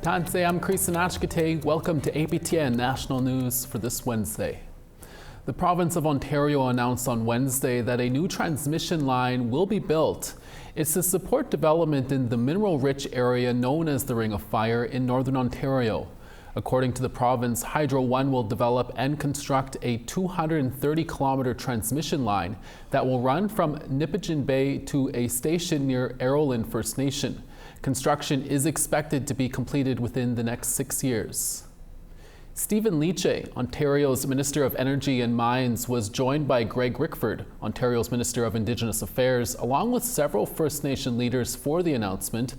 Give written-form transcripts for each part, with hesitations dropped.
Tanse, I'm Chris Nachkate. Welcome to APTN National News for this Wednesday. The province of Ontario announced on Wednesday that a new transmission line will be built. It's to support development in the mineral-rich area known as the Ring of Fire in northern Ontario. According to the province, Hydro One will develop and construct a 230-kilometer transmission line that will run from Nipissing Bay to a station near Arrowland First Nation. Construction is expected to be completed within the next 6 years. Stephen Lecce, Ontario's Minister of Energy and Mines, was joined by Greg Rickford, Ontario's Minister of Indigenous Affairs, along with several First Nation leaders for the announcement.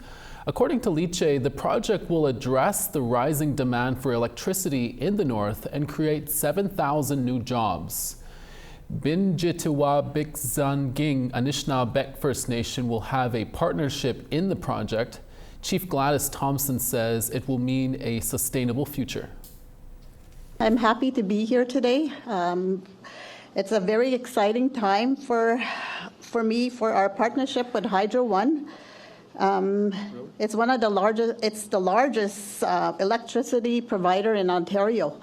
According to Lecce, the project will address the rising demand for electricity in the north and create 7,000 new jobs. Binjitiwa Bikzanging Anishinaabe First Nation will have a partnership in the project. Chief Gladys Thompson says it will mean a sustainable future. I'm happy to be here today. It's a very exciting time for me, for our partnership with Hydro One. It's one of the largest, it's the largest electricity provider in Ontario.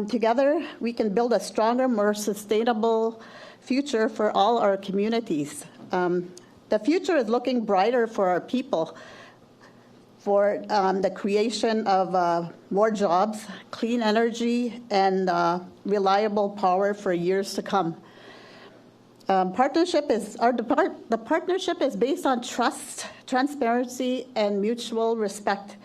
Together, we can build a stronger, more sustainable future for all our communities. The future is looking brighter for our people, for the creation of more jobs, clean energy, and reliable power for years to come. The partnership is based on trust, transparency, and mutual respect.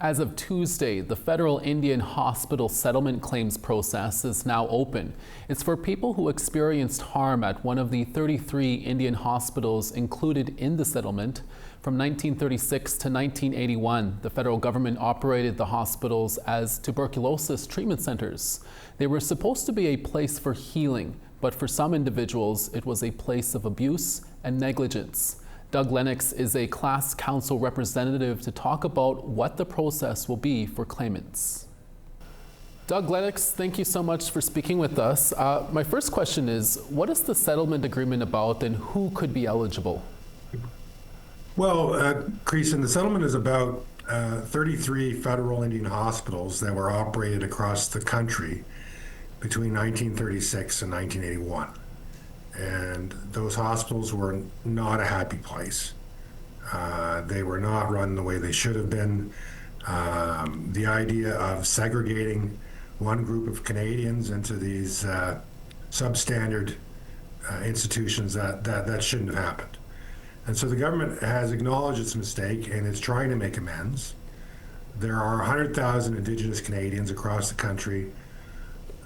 As of Tuesday, the federal Indian hospital settlement claims process is now open. It's for people who experienced harm at one of the 33 Indian hospitals included in the settlement. From 1936 to 1981, the federal government operated the hospitals as tuberculosis treatment centers. They were supposed to be a place for healing, but for some individuals, it was a place of abuse and negligence. Doug Lennox is a class council representative to talk about what the process will be for claimants. Doug Lennox, thank you so much for speaking with us. My first question is, what is the settlement agreement about and who could be eligible? Well, Creason, the settlement is about 33 federal Indian hospitals that were operated across the country between 1936 and 1981. And those hospitals were not a happy place. They were not run the way they should have been. The idea of segregating one group of Canadians into these substandard institutions, that shouldn't have happened. And so the government has acknowledged its mistake and is trying to make amends. There are 100,000 Indigenous Canadians across the country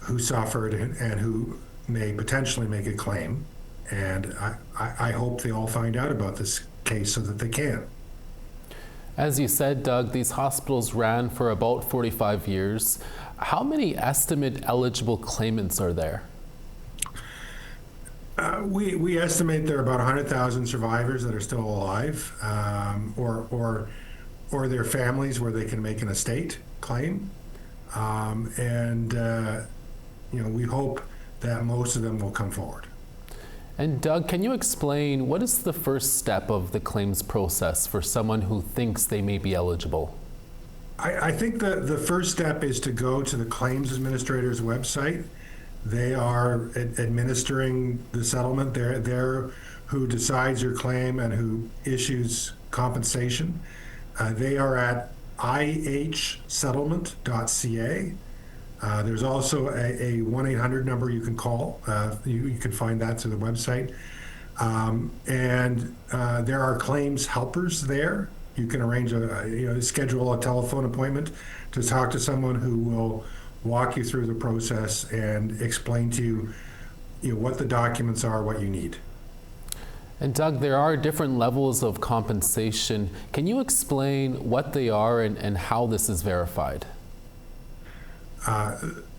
who suffered and who may potentially make a claim, and I hope they all find out about this case so that they can. As you said, Doug, these hospitals ran for about 45 years. How many estimate eligible claimants are there? We estimate there are about 100,000 survivors that are still alive, or their families where they can make an estate claim, we hope that most of them will come forward. And Doug, can you explain what is the first step of the claims process for someone who thinks they may be eligible? I think that the first step is to go to the claims administrator's website. They are administering the settlement. They're who decides your claim and who issues compensation. They are at ihsettlement.ca. There's also a 1-800 number you can call. You can find that through the website. There are claims helpers there. You can arrange schedule a telephone appointment to talk to someone who will walk you through the process and explain to you, what the documents are, what you need. And Doug, there are different levels of compensation. Can you explain what they are and how this is verified?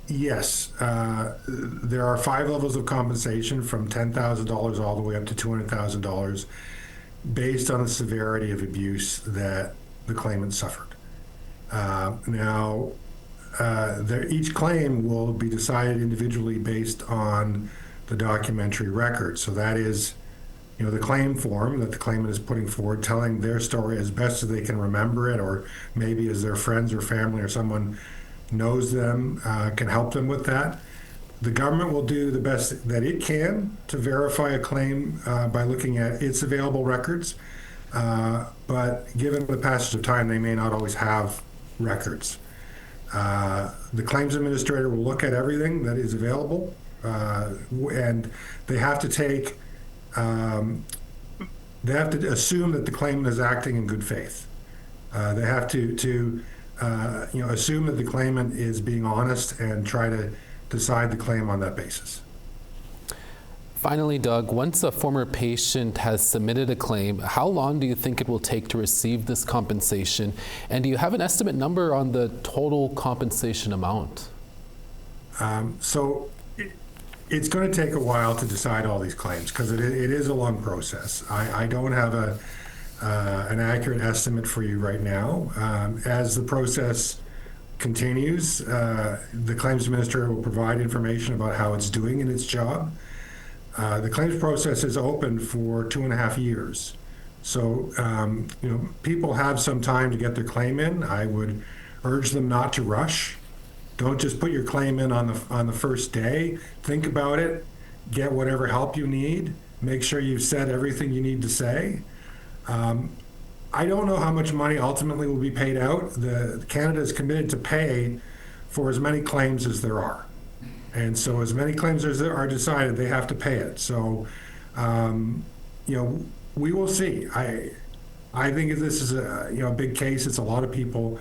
Yes, there are 5 levels of compensation from $10,000 all the way up to $200,000 based on the severity of abuse that the claimant suffered. Each claim will be decided individually based on the documentary record. So that is the claim form that the claimant is putting forward, telling their story as best as they can remember it, or maybe as their friends or family or someone knows them can help them with that. The government will do the best that it can to verify a claim by looking at its available records, but given the passage of time, they may not always have records. The claims administrator will look at everything that is available, and they have to assume that the claimant is acting in good faith. They have to assume that the claimant is being honest and try to decide the claim on that basis. Finally, Doug, once a former patient has submitted a claim, how long do you think it will take to receive this compensation? And do you have an estimate number on the total compensation amount? So it's going to take a while to decide all these claims because it is a long process. I don't have an accurate estimate for you right now. As the process continues, the claims administrator will provide information about how it's doing in its job. The claims process is open for 2.5 years. So, people have some time to get their claim in. I would urge them not to rush. Don't just put your claim in on the first day. Think about it, get whatever help you need, make sure you've said everything you need to say. I don't know how much money ultimately will be paid out. Canada is committed to pay for as many claims as there are. And so as many claims as there are decided, they have to pay it. So, we will see. I think if this is a big case, it's a lot of people.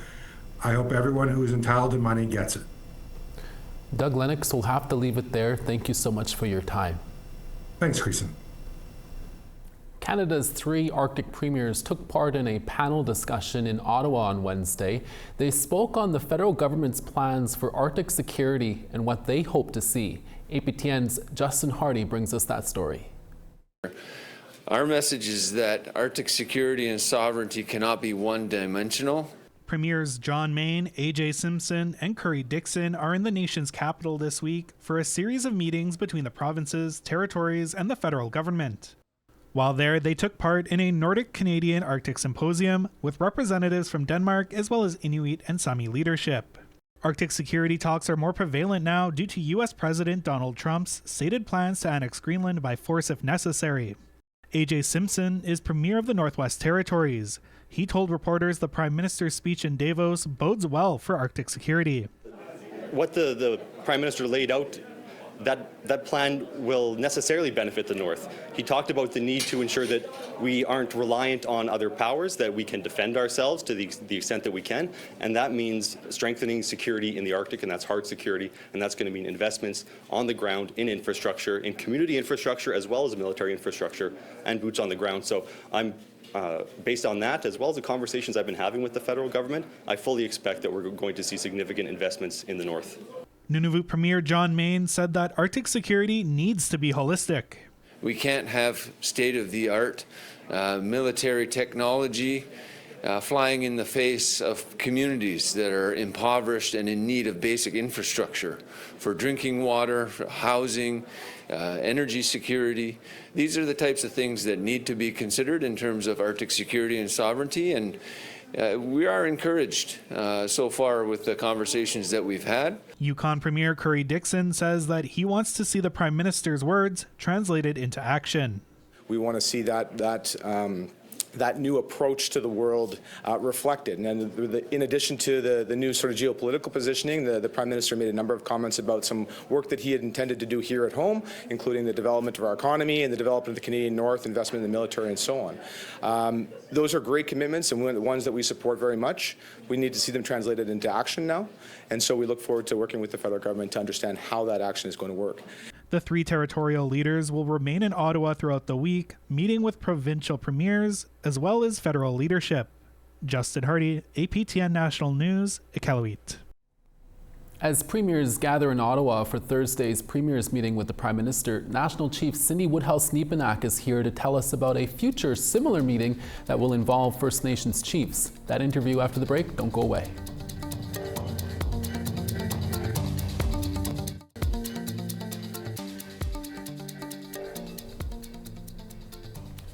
I hope everyone who is entitled to money gets it. Doug Lennox, we'll have to leave it there. Thank you so much for your time. Thanks, Creason. Canada's 3 Arctic premiers took part in a panel discussion in Ottawa on Wednesday. They spoke on the federal government's plans for Arctic security and what they hope to see. APTN's Justin Hardy brings us that story. Our message is that Arctic security and sovereignty cannot be one-dimensional. Premiers John Mayne, AJ Simpson, and Curry Dixon are in the nation's capital this week for a series of meetings between the provinces, territories, and the federal government. While there, they took part in a Nordic-Canadian Arctic symposium with representatives from Denmark as well as Inuit and Sami leadership. Arctic security talks are more prevalent now due to U.S. President Donald Trump's stated plans to annex Greenland by force if necessary. AJ Simpson is Premier of the Northwest Territories. He told reporters the Prime Minister's speech in Davos bodes well for Arctic security. What the Prime Minister laid out, that plan will necessarily benefit the North. He talked about the need to ensure that we aren't reliant on other powers, that we can defend ourselves to the extent that we can, and that means strengthening security in the Arctic, and that's hard security, and that's going to mean investments on the ground in infrastructure, in community infrastructure, as well as military infrastructure and boots on the ground. So I'm based on that, as well as the conversations I've been having with the federal government, I fully expect that we're going to see significant investments in the North. Nunavut Premier John Mayne said that Arctic security needs to be holistic. We can't have state-of-the-art military technology flying in the face of communities that are impoverished and in need of basic infrastructure for drinking water, for housing, energy security. These are the types of things that need to be considered in terms of Arctic security and sovereignty, and we are encouraged so far with the conversations that we've had. Yukon Premier Curry Dixon says that he wants to see the Prime Minister's words translated into action. We want to see that new approach to the world reflected. And in addition to the new sort of geopolitical positioning, the Prime Minister made a number of comments about some work that he had intended to do here at home, including the development of our economy and the development of the Canadian North, investment in the military, and so on. Those are great commitments and ones that we support very much. We need to see them translated into action now. And so we look forward to working with the federal government to understand how that action is going to work. The 3 territorial leaders will remain in Ottawa throughout the week, meeting with provincial premiers as well as federal leadership. Justin Hardy, APTN National News, Iqaluit. As premiers gather in Ottawa for Thursday's premiers meeting with the Prime Minister, National Chief Cindy Woodhouse-Neepanak is here to tell us about a future similar meeting that will involve First Nations chiefs. That interview after the break. Don't go away.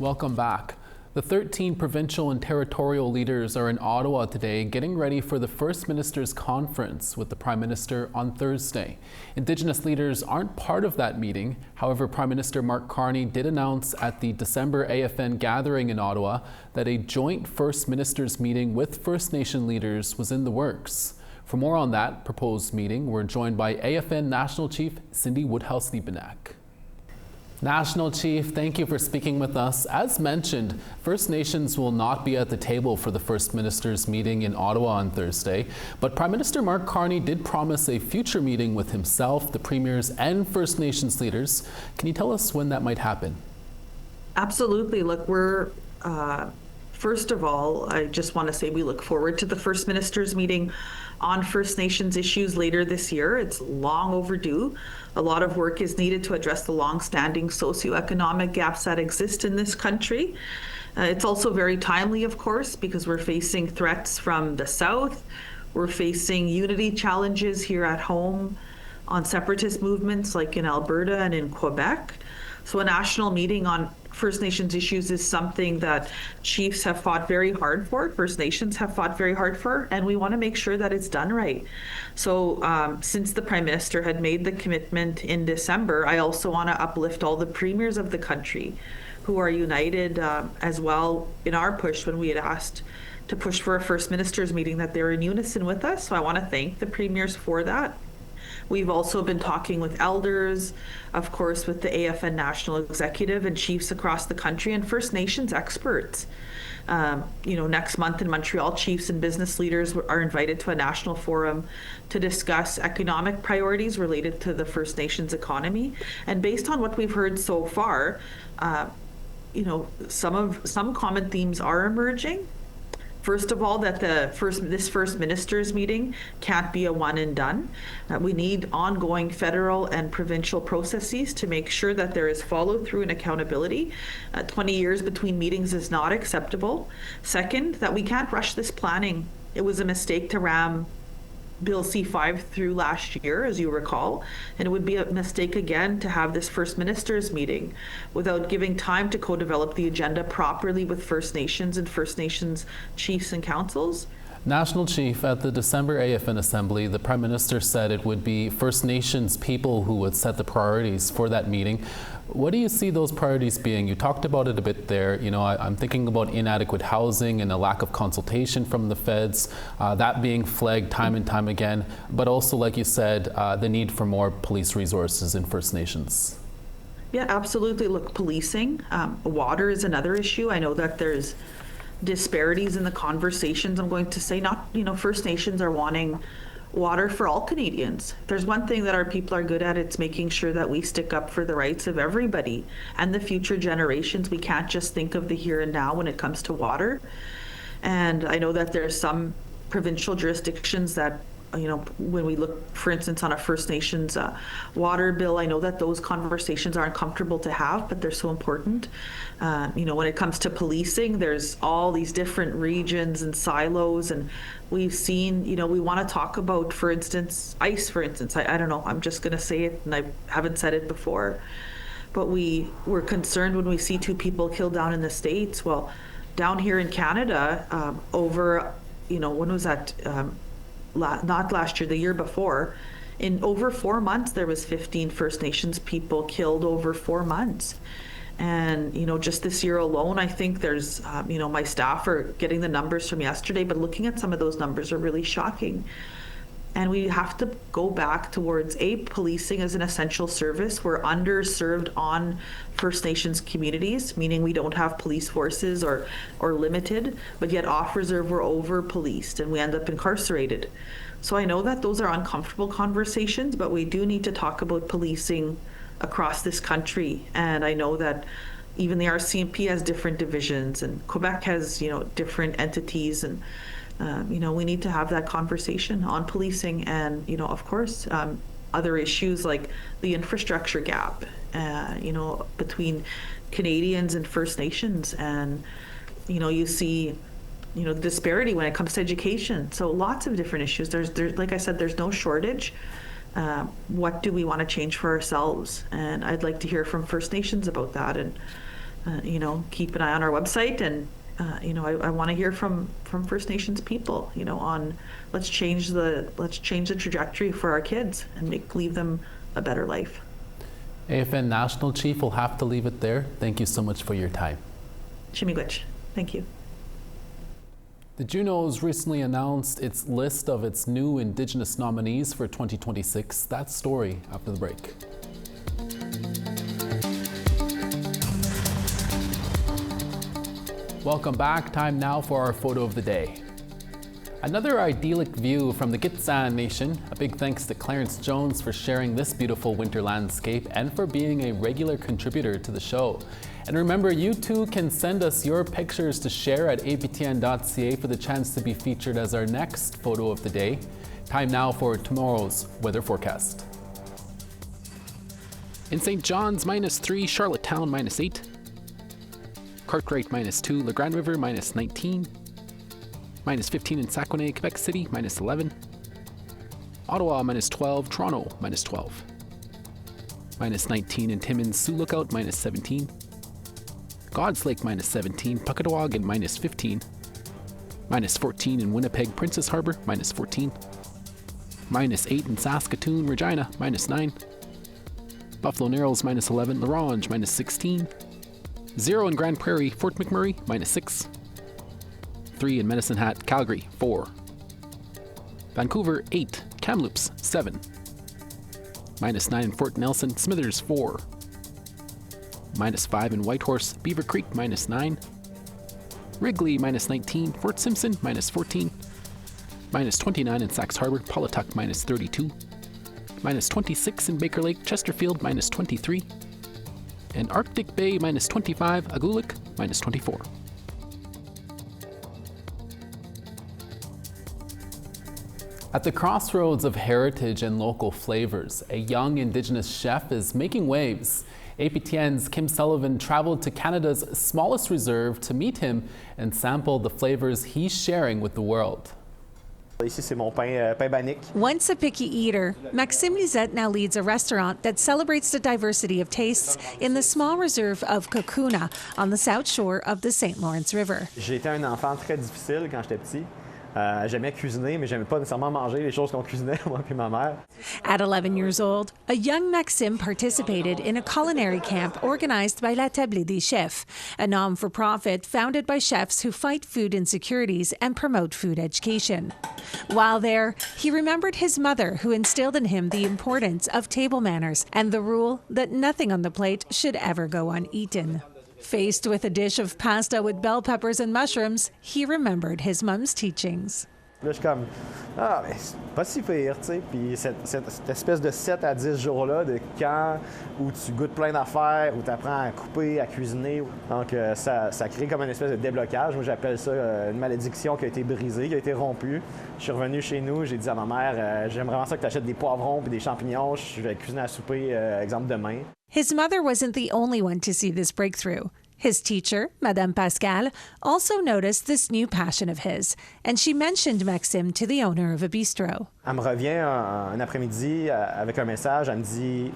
Welcome back. The 13 provincial and territorial leaders are in Ottawa today getting ready for the First Minister's Conference with the Prime Minister on Thursday. Indigenous leaders aren't part of that meeting. However, Prime Minister Mark Carney did announce at the December AFN gathering in Ottawa that a joint First Ministers meeting with First Nation leaders was in the works. For more on that proposed meeting, we're joined by AFN National Chief Cindy Woodhouse-Liebenak. National Chief, thank you for speaking with us. As mentioned, First Nations will not be at the table for the First Ministers meeting in Ottawa on Thursday, but Prime Minister Mark Carney did promise a future meeting with himself, the premiers, and First Nations leaders. Can you tell us when that might happen? Absolutely. Look, we're first of all, I just want to say we look forward to the First Ministers meeting on First Nations issues later this year. It's long overdue. A lot of work is needed to address the long-standing socioeconomic gaps that exist in this country. It's also very timely, of course, because we're facing threats from the South. We're facing unity challenges here at home on separatist movements like in Alberta and in Quebec. So a national meeting on First Nations issues is something that chiefs have fought very hard for, First Nations have fought very hard for, and we want to make sure that it's done right. So since the Prime Minister had made the commitment in December, I also want to uplift all the premiers of the country who are united as well in our push when we had asked to push for a First Ministers meeting, that they're in unison with us. So I want to thank the premiers for that. We've also been talking with elders, of course, with the AFN National Executive and chiefs across the country and First Nations experts. Next month in Montreal, chiefs and business leaders are invited to a national forum to discuss economic priorities related to the First Nations economy. And based on what we've heard so far, some common themes are emerging. First of all, that this First Ministers meeting can't be a one and done. We need ongoing federal and provincial processes to make sure that there is follow through and accountability. 20 years between meetings is not acceptable. Second, that we can't rush this planning. It was a mistake to ram Bill C5 through last year, as you recall, and it would be a mistake again to have this First Ministers meeting without giving time to co-develop the agenda properly with First Nations and First Nations chiefs and councils. National Chief, at the December AFN Assembly, the Prime Minister said it would be First Nations people who would set the priorities for that meeting. What do you see those priorities being? You talked about it a bit there. I'm thinking about inadequate housing and a lack of consultation from the feds, that being flagged time and time again, but also, like you said, the need for more police resources in First Nations. Yeah, absolutely. Look, policing, water is another issue. I know that there's disparities in the conversations. I'm going to say First Nations are wanting water for all Canadians. If there's one thing that our people are good at, it's making sure that we stick up for the rights of everybody and the future generations. We can't just think of the here and now when it comes to water. And I know that there's some provincial jurisdictions that when we look, for instance, on a First Nations water bill, I know that those conversations are uncomfortable to have, but they're so important. When it comes to policing, there's all these different regions and silos, and we've seen, we want to talk about, for instance, ICE, for instance. I don't know, I'm just going to say it, and I haven't said it before, but we're concerned when we see 2 people killed down in the States. Well, down here in Canada, when was that? Not last year, the year before, in over 4 months, there was 15 First Nations people killed over 4 months. And, just this year alone, I think there's, my staff are getting the numbers from yesterday, but looking at some of those numbers are really shocking. And we have to go back towards policing as an essential service. We're underserved on First Nations communities, meaning we don't have police forces or limited, but yet off reserve we're over policed and we end up incarcerated. So I know that those are uncomfortable conversations, but we do need to talk about policing across this country. And I know that even the RCMP has different divisions and Quebec has, different entities, and we need to have that conversation on policing and, of course, other issues like the infrastructure gap, between Canadians and First Nations. And, you see, the disparity when it comes to education. So lots of different issues. There's like I said, there's no shortage. What do we want to change for ourselves? And I'd like to hear from First Nations about that. And you know, keep an eye on our website, and you know, I want to hear from First Nations people, you know, on let's change the trajectory for our kids and leave them a better life. APTN National Chief will have to leave it there. Thank you so much for your time. Chimigwich, thank you. The Junos recently announced its list of its new Indigenous nominees for 2026. That story after the break. Welcome back. Time now for our photo of the day. Another idyllic view from the Gitxsan Nation. A big thanks to Clarence Jones for sharing this beautiful winter landscape and for being a regular contributor to the show. And remember, you too can send us your pictures to share at aptn.ca for the chance to be featured as our next photo of the day. Time now for tomorrow's weather forecast. In St. John's, -3, Charlottetown, -8, Cartwright, -2, La Grande River, -19, -15 in Saguenay, Quebec City, -11, Ottawa, -12, Toronto, -12, -19 in Timmins, Sioux Lookout, -17, God's Lake, -17, Puckatawagan, -15, -14 in Winnipeg, Princess Harbour, -14, -8 in Saskatoon, Regina, -9, Buffalo Narrows, -11, La Ronge, -16, 0 in Grand Prairie, Fort McMurray, -6, 3 in Medicine Hat, Calgary, 4, Vancouver, 8, Kamloops, 7, -9 in Fort Nelson, Smithers, 4, -5 in Whitehorse, Beaver Creek, -9, Wrigley, -19, Fort Simpson, -14, -29 in Sax Harbor, Paulatuck, -32, -26 in Baker Lake, Chesterfield, -23, and Arctic Bay, -25, Agulik, -24. At the crossroads of heritage and local flavors, a young Indigenous chef is making waves. APTN's Kim Sullivan traveled to Canada's smallest reserve to meet him and sample the flavors he's sharing with the world. Ici, c'est mon pain banique. Once a picky eater, Maxime Lisette now leads a restaurant that celebrates the diversity of tastes in the small reserve of Kakuna on the south shore of the St. Lawrence River. J'ai été un enfant très difficile quand j'étais petit. J'aimais cuisiner, mais j'aimais pas nécessairement manger les choses qu'on cuisinait, moi et ma mère. At 11 years old, a young Maxime participated in a culinary camp organized by La Table des Chefs, a non-for-profit founded by chefs who fight food insecurities and promote food education. While there, he remembered his mother, who instilled in him the importance of table manners and the rule that nothing on the plate should ever go uneaten. Faced with a dish of pasta with bell peppers and mushrooms, he remembered his mom's teachings. Là, je suis comme, mais c'est pas si pire, tu sais. Puis cette espèce de 7 à 10 jours-là de camp où tu goûtes plein d'affaires, où tu apprends à couper, à cuisiner. Donc, ça crée comme une espèce de déblocage. Moi, j'appelle ça une malédiction qui a été brisée, qui a été rompue. Je suis revenu chez nous, j'ai dit à ma mère, j'aime vraiment ça que tu achètes des poivrons puis des champignons. Je vais cuisiner à souper, exemple, demain. His mother wasn't the only one to see this breakthrough. His teacher, Madame Pascal, also noticed this new passion of his, and she mentioned Maxime to the owner of a bistro. Elle me revient un après-midi avec un message. Elle me dit,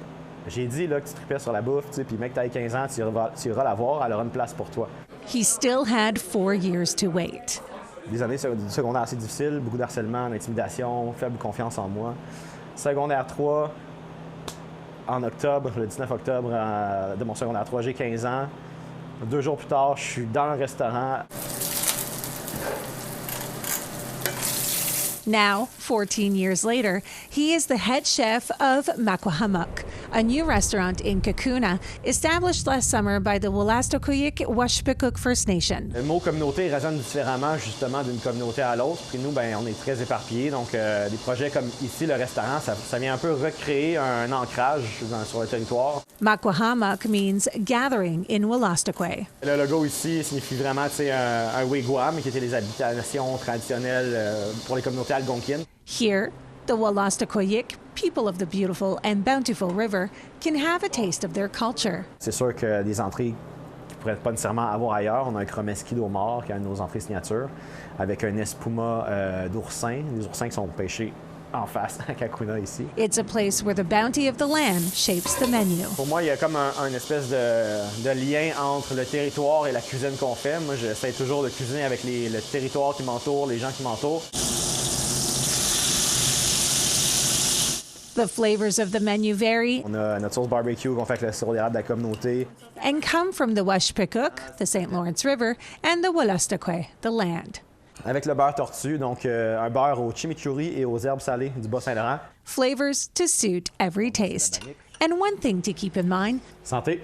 j'ai dit là, que tu tripais sur la bouffe, tu sais, puis mec, t'as 15 ans, tu iras la voir, elle aura une place pour toi. He still had 4 years to wait. Des années secondaires assez difficiles, beaucoup d'harcèlement, d'intimidation, faible confiance en moi. Secondaire 3, en octobre, le 19 octobre de mon secondaire 3, j'ai 15 ans. 2 jours plus tard, je suis dans le restaurant. Now, 14 years later, he is the head chef of Makwahamuk, a new restaurant in Kakuna established last summer by the Wolastoqiyik Washpekuk First Nation. Le mot communauté résonne différemment justement d'une communauté à l'autre. Puis nous, on est très éparpillés. Donc, des projets comme ici, le restaurant, ça vient un peu recréer un ancrage sur le territoire. Makwahamuk means gathering in Wolastoqey. Le logo ici signifie vraiment un wigwam, qui était les habitations traditionnelles pour les communautés algonquines. Here, the Wolastoqiyik, people of the beautiful and bountiful river, can have a taste of their culture. C'est sûr que des entrées qu'ils ne pourraient pas nécessairement avoir ailleurs. On a un chromeski d'eau mort qui est une de nos entrées signature, avec un espuma d'oursins, des oursins qui sont pêchés en face à Kakuna ici. It's a place where the bounty of the land shapes the menu. Pour moi, il y a comme un espèce de lien entre le territoire et la cuisine qu'on fait. Moi, j'essaie toujours de cuisiner avec le territoire qui m'entoure, les gens qui m'entourent. The flavors of the menu vary On a notre sauce barbecue qu'on fait avec le sirop d'érable de la communauté. and come from the Washpikuk, the St. Lawrence River, and the Wolastoqey, the land. Avec le beurre tortue, donc un beurre au chimichurri et aux herbes salées du Bas-Saint-Laurent. Flavors to suit every taste. And one thing to keep in mind, Santé!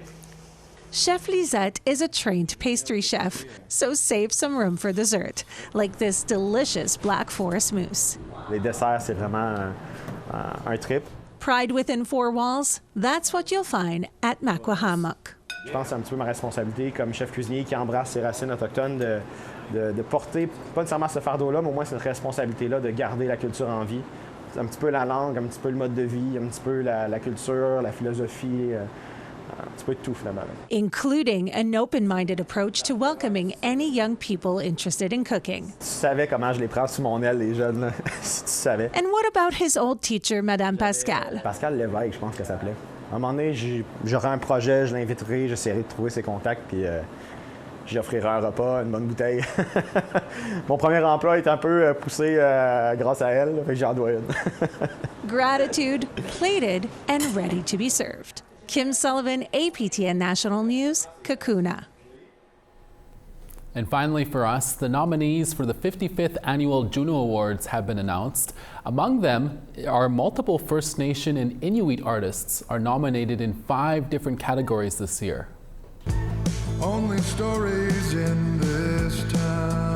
Chef Lisette is a trained pastry chef, so save some room for dessert, like this delicious Black Forest mousse. Les desserts, c'est vraiment un trip. Pride within four walls, that's what you'll find at Makwahamuk. Je pense que c'est un petit peu ma responsabilité comme chef cuisinier qui embrasse ses racines autochtones de porter, pas nécessairement ce fardeau-là, mais au moins cette responsabilité-là de garder la culture en vie. C'est un petit peu la langue, un petit peu le mode de vie, un petit peu la culture, la philosophie, un petit peu de tout finalement. Including an open-minded approach to welcoming any young people interested in cooking. Tu savais comment je les prends sous mon aile, les jeunes, là. Si tu savais. And what about his old teacher, Madame Pascal? Pascal Lévesque, je pense que ça s'appelait. À un moment donné, j'aurai un projet, je l'inviterai, j'essaierai de trouver ses contacts, puis j'y offrirai un repas, une bonne bouteille. Mon premier emploi est un peu poussé grâce à elle, fait que j'en dois une. Gratitude, plated, and ready to be served. Kim Sullivan, APTN National News, Kakuna. And finally for us, the nominees for the 55th Annual Juno Awards have been announced. Among them are multiple First Nation and Inuit artists are nominated in 5 different categories this year. Only stories in this town.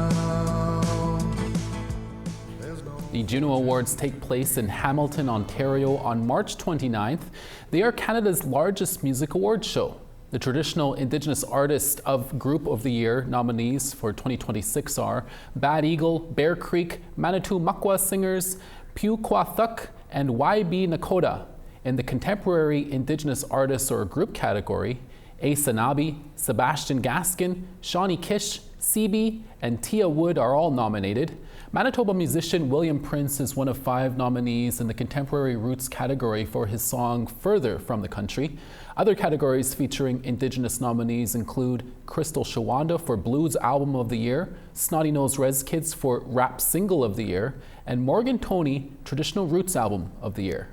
The Juno Awards take place in Hamilton, Ontario on March 29th. They are Canada's largest music awards show. The traditional Indigenous Artist of Group of the Year nominees for 2026 are Bad Eagle, Bear Creek, Manitou Makwa Singers, Pewquathuk, and YB Nakota. In the Contemporary Indigenous Artists or Group category, A. Sanabi, Sebastian Gaskin, Shawnee Kish, CB, and Tia Wood are all nominated. Manitoba musician William Prince is one of 5 nominees in the Contemporary Roots category for his song Further from the Country. Other categories featuring Indigenous nominees include Crystal Shawanda for Blues Album of the Year, Snotty Nose Rez Kids for Rap Single of the Year, and Morgan Toney Traditional Roots Album of the Year.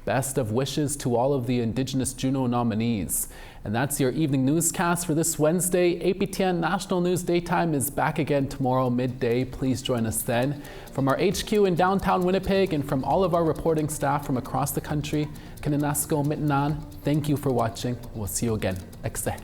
Best of wishes to all of the Indigenous Juno nominees. And that's your evening newscast for this Wednesday. APTN National News Daytime is back again tomorrow midday. Please join us then. From our HQ in downtown Winnipeg and from all of our reporting staff from across the country, Kananasko Mitinan, thank you for watching. We'll see you again. Ekse.